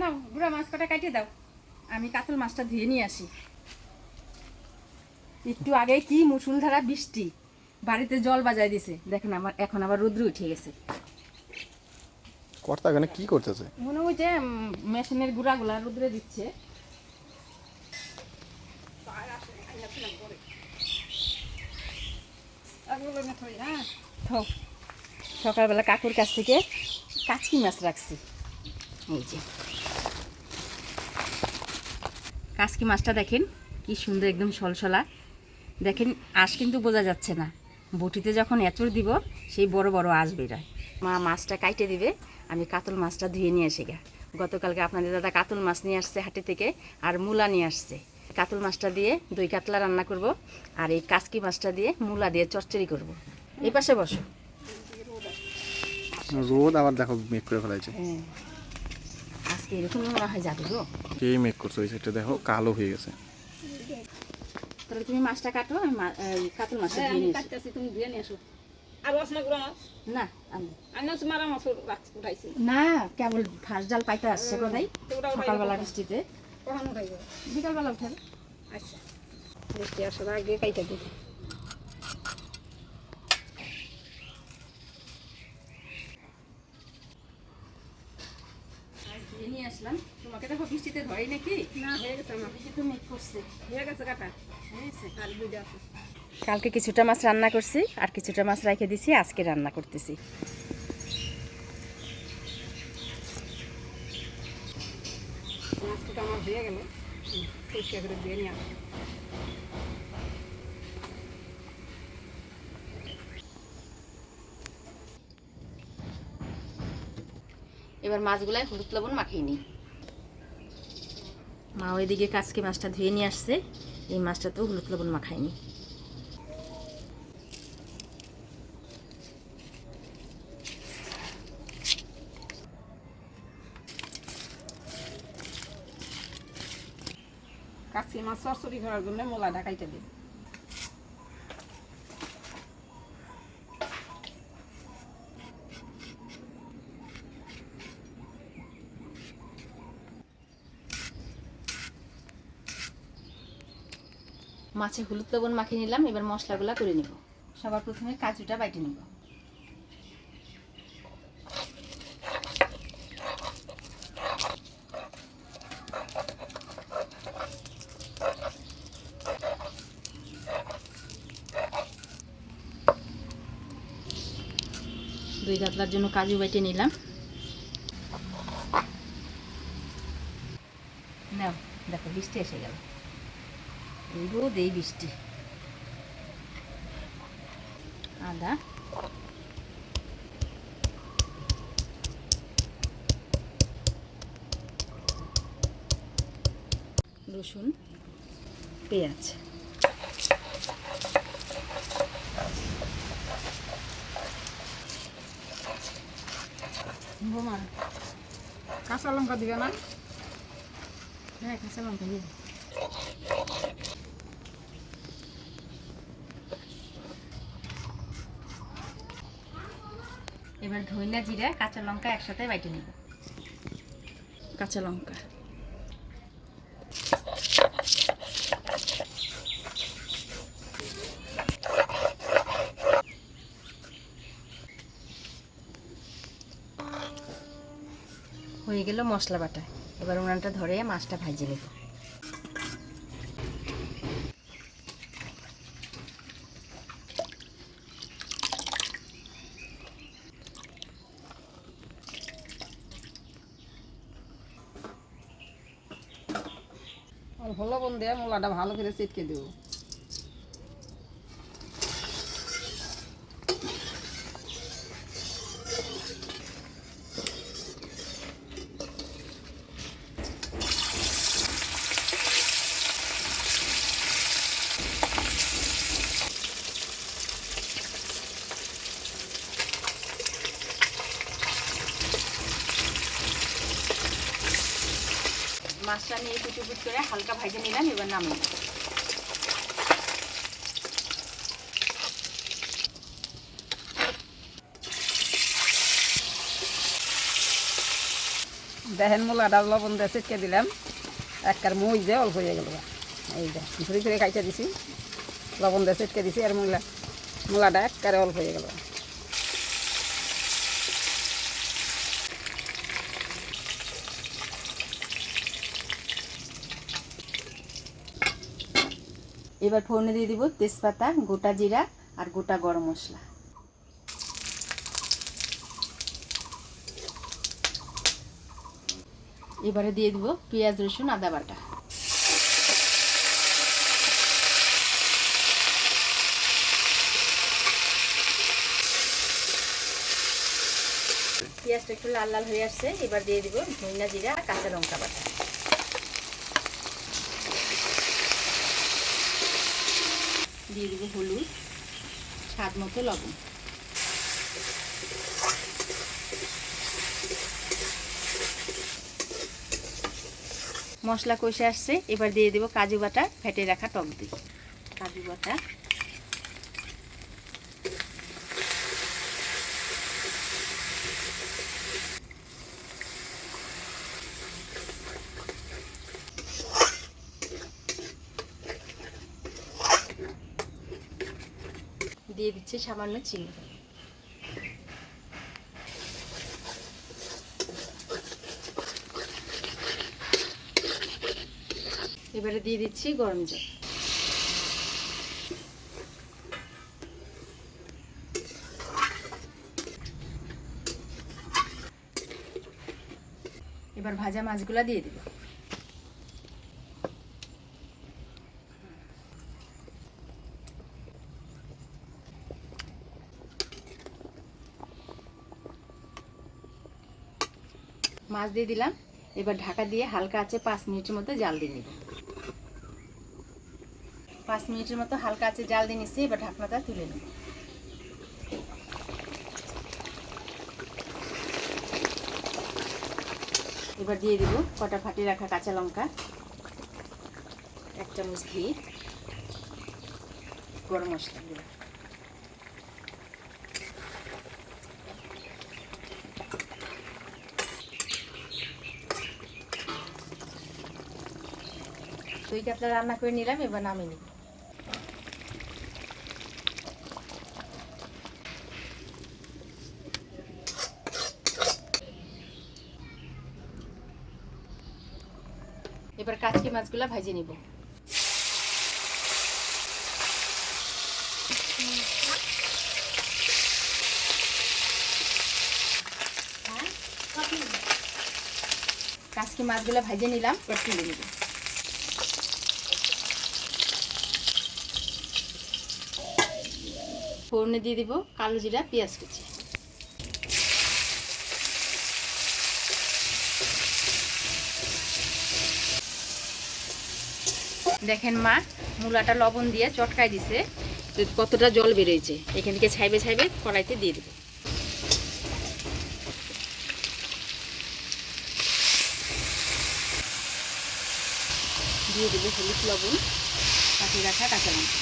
না বুড়া মাছ কটা কাটিয়ে দাও, আমি কাতল মাছটা ধুয়ে নিয়ে আসি। একটু আগে কি মুষলধারা বৃষ্টি, বাড়িতে জল বাজায় দিছে, দেখেন আমার এখন আবার রৌদ্র উঠে গেছে। কর্তা এখানে কি করতেছে? মনে হয় যে মেশিনের গুঁড়াগুলা রৌদ্রে দিচ্ছে। সকালবেলা কাকুর কাছ থেকে কাচকি মাছ রাখছি, এই যে কাচকি মাছটা দেখেন কি সুন্দর, একদম সলসলা। দেখেন আঁশ কিন্তু বোঝা যাচ্ছে না, বটিতে যখন এঁচড় দিব সেই বড় বড় আঁশ বেরোয়। মা মাছটা কাইটে দিবে, আমি কাতল মাছটা ধুয়ে নিয়ে এসে গা। গতকালকে আপনাদের দাদা কাতল মাছ নিয়ে আসছে হাটে থেকে, আর মূলা নিয়ে আসছে। কাতল মাছটা দিয়ে দই কাতলা রান্না করব, আর এই কাচকি মাছটা দিয়ে মূলা দিয়ে চচ্চড়ি করব। এই পাশে বসো। রোদ আবার দেখো মেঘ করে ফেলাইছে। হ্যাঁ আজকে এরকম মনে হয় যাবে গো। কে মেঘ করছে ওই সাইডটা দেখো কালো হয়ে গেছে। তাহলে তুমি মাছটা কাটো, আমি কাতল মাছটা ধুয়ে নিয়ে আসি। তুমি ধুয়ে নিয়ে আসো। আর রস না গুঁড়া মাছ? না আমি মারা মাছ উঠাইছি। না, কেবল ফাঁস জাল পাইতে আসছে কোথায় সকালবেলা বৃষ্টিতে। কখন উঠাইব? বিকালবেলা উঠেন। আচ্ছা, বৃষ্টি আসার আগে কাইটা দিই। ধুয়ে নিয়ে আসলাম। তোমাকে দেখো বৃষ্টিতে ধরে নাকি? না, হয়ে গেছে আমার। বৃষ্টি তো মেঘ করছে। হয়ে গেছে কাটা। হয়েছে। আর দুইটা আছে। কালকে কিছুটা মাছ রান্না করছি, আর কিছুটা মাছ রেখে দিছি, আজকে রান্না করতেছি। মাছটা আমার হয়ে গেল, পরিষ্কার করে ধুয়ে নিয়ে আসো। এবার মাছগুলাই হলুদ লবণ মাখিয়ে নিই। মা ওইদিকে কাচকি মাছটা ধুয়ে নিয়ে আসছে, এই মাছটাতেও হলুদ লবণ মাখাইনি। কাচ্চি মাছ চচ্চড়ি করার জন্য মোলাটা কাইটা দিই। মাছে হলুদ লবণ মাখিয়ে নিলাম, এবার মশলাগুলো করে নিব। সবার প্রথমে কাজুটা বাইটে নিব। দই কাতলার জন্য কাজু বাইটে নিলাম। নাও দেখো বৃষ্টি এসে গেল, এই রোদ এই বৃষ্টি। আদা, রসুন, পেঁয়াজ, বোমা কাঁচা লঙ্কা দিবে না? হ্যাঁ কাঁচা লঙ্কা দিয়ে। এবার ধনিয়া জিরা কাঁচা লঙ্কা একসাথে বাইটে নেব। কাঁচা লঙ্কা, হয়ে গেল মশলা বাটা। এবার উনানটা ধরে মাছটা ভাজে নেব। অল্প লবণ দিয়ে মোলাটা ভালো করে চিটকে দেবো। মাছটা নিয়ে কুচুকুচ করে হালকা ভাজে নিলাম, এবার নামিয়ে নেব। দেখেন মূলাটা লবণ দিয়ে ছিটকে দিলাম, একবার মুই যে অল্প হয়ে গেল। এই যে ঝুড়ি করে খাইতে দিছি, লবণ দিয়ে ছিটকে দিছি, আর মূলাটা একবারে অল্প হয়ে গেল। এবার ফোড়নে দিয়ে দিব তেজপাতা, গোটা জিরা আর গোটা গরম মশলা। এবারে দিয়ে দিব পেঁয়াজ, রসুন, আদা বাটা। পেঁয়াজটা একটু লাল লাল হয়ে আসছে, এবার দিয়ে দিব ধনিয়া, জিরা, কাঁচা লঙ্কা বাটা। দিয়ে দিব হলুদ, স্বাদ মতো লবণ। মশলা কষে আসছে, এবার দিয়ে দেব কাজু বাটা, ফেটে রাখা টক দই। কাজু বাটা, দিয়ে দিচ্ছে সামান্য চিনি। এবারে দিয়ে দিচ্ছি গরম জল। এবার ভাজা মাছগুলা দিয়ে দিব। মাছ দিয়ে দিলাম, এবার ঢাকা দিয়ে হালকা আছে 5 মিনিটের মতো জাল দিয়ে নিব। 5 মিনিটের মতো হালকা আছে জাল দিয়ে নিচ্ছি, এবার ঢাকনাটা তুলে নেব। এবার দিয়ে দিব কটা ফাটিয়ে রাখা কাঁচা লঙ্কা, 1 চামচ ঘি, গরম মশলা দিব। দই কাতলা রান্না করে নিলাম, এবার নামিয়ে নিব। এবার কাচকি মাছগুলা ভাজে নিব। কাচকি মাছগুলা ভাজে নিলাম, এবার তুলে নিব। ফোড়নে দিয়ে দিব কালো জিরা, পেঁয়াজ কুচি। দেখেন মা মূলাটা লবণ দিয়ে চটকায় দিছে, কতটা জল বেরোয়েছে। এখান থেকে ছাইবে ছাইবে কড়াইতে দিয়ে দেব। দিয়ে দেবো হলুদ, লবণ, কাটিয়ে রাখা কাঁচা লঙ্কা।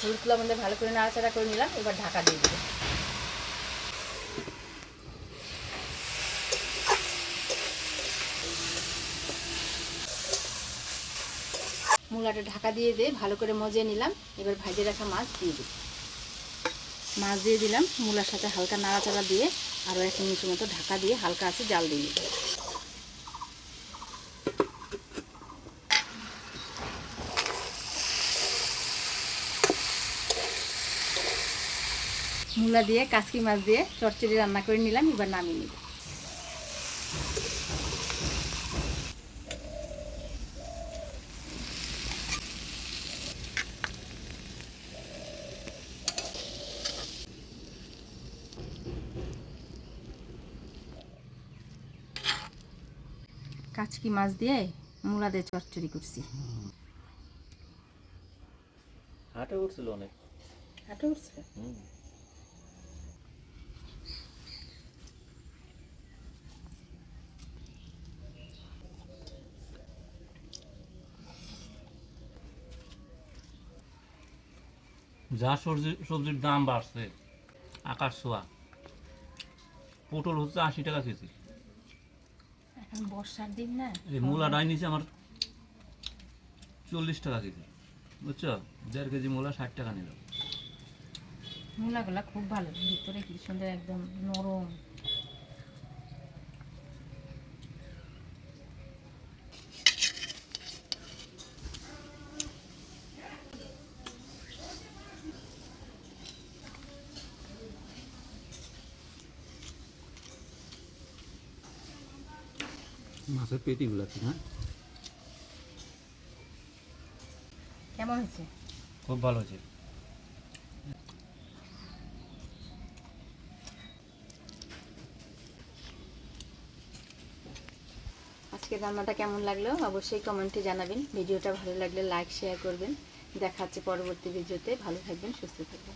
হলুদ লবণ দিয়ে ভালো করে নাড়াচাড়া করে নিলাম, এবার ঢাকা দিয়ে দেবো। মূলাটা ঢাকা দিয়ে ভালো করে মজিয়ে নিলাম, এবার ভাজে রাখা মাছ দিয়ে দিই। মাছ দিয়ে দিলাম, মূলার সাথে হালকা নাড়াচাড়া দিয়ে আরও 1 মিনিটের মতো ঢাকা দিয়ে হালকা আছে জাল দিয়ে নিব। মূলা দিয়ে কাচকি মাছ দিয়ে চচ্চড়ি রান্না করে নিলাম, এবার নামিয়ে নিব। কাচকি মাছ দিয়ে মূলা দিয়ে চচ্চড়ি করছি। হাটে উঠছিল অনেক। হাটে উঠছে। যা সবজির দাম বাড়ছে আকাশ ছোঁয়া। পটল হচ্ছে 80 টাকা কেজি। এখন বর্ষার দিন না, এই মূলাটাই নিচে আমার 40 টাকা কেজি, বুঝছো? 1.5 কেজি মূলা 60 টাকা নিল। মূলাগুলা খুব ভালো, ভিতরে কি সুন্দর একদম নরম। মাছের পেটিগুলো আছে না, কেমন হয়েছে? খুব ভালো হয়েছে। আজকে রান্নাটা কেমন লাগলো অবশ্যই কমেন্টে জানাবেন। ভিডিওটা ভালো লাগলে লাইক শেয়ার করবেন। দেখা হচ্ছে পরবর্তী ভিডিওতে। ভালো থাকবেন, সুস্থ থাকবেন।